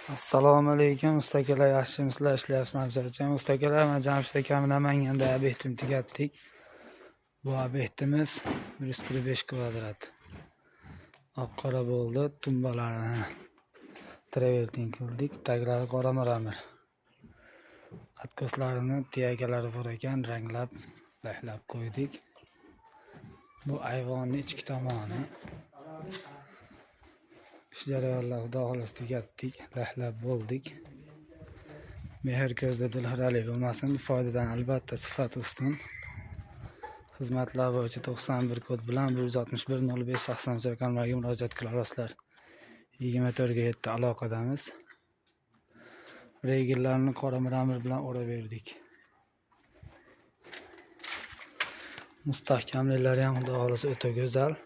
Assalomu alaykum ustakalar, yaxshimisizlar? Ishlayapsizlarmi charcham? Ustakalar, men Jamshid akam Namanganda obyektim tugatdik. Bu obyektimiz 145 kvadrat. Oq-qora bo'ldi, tumbalarini travertin qildik, taglari qora mramor. Atkoslarini tiyagalari bor ekan, ranglab, lahlab qo'ydik. Bu ayvonning ichki tomoni. Ish jarayonlari xudo xohlasa tugatdik, lahlab bo'ldik. Mehr ko'zda dilxiralik bo'lmasin, foydadan albatta sifat ustun. Xizmatlar bo'yicha 91 kod bilan 161 05 80 rakamlarga murojaat qila olasizlar. 24 ga 7 aloqadamiz. Regellarni qora mramor bilan o'raverdik. Mustahkamliklari ham xudo xohlasa o'ta go'zal.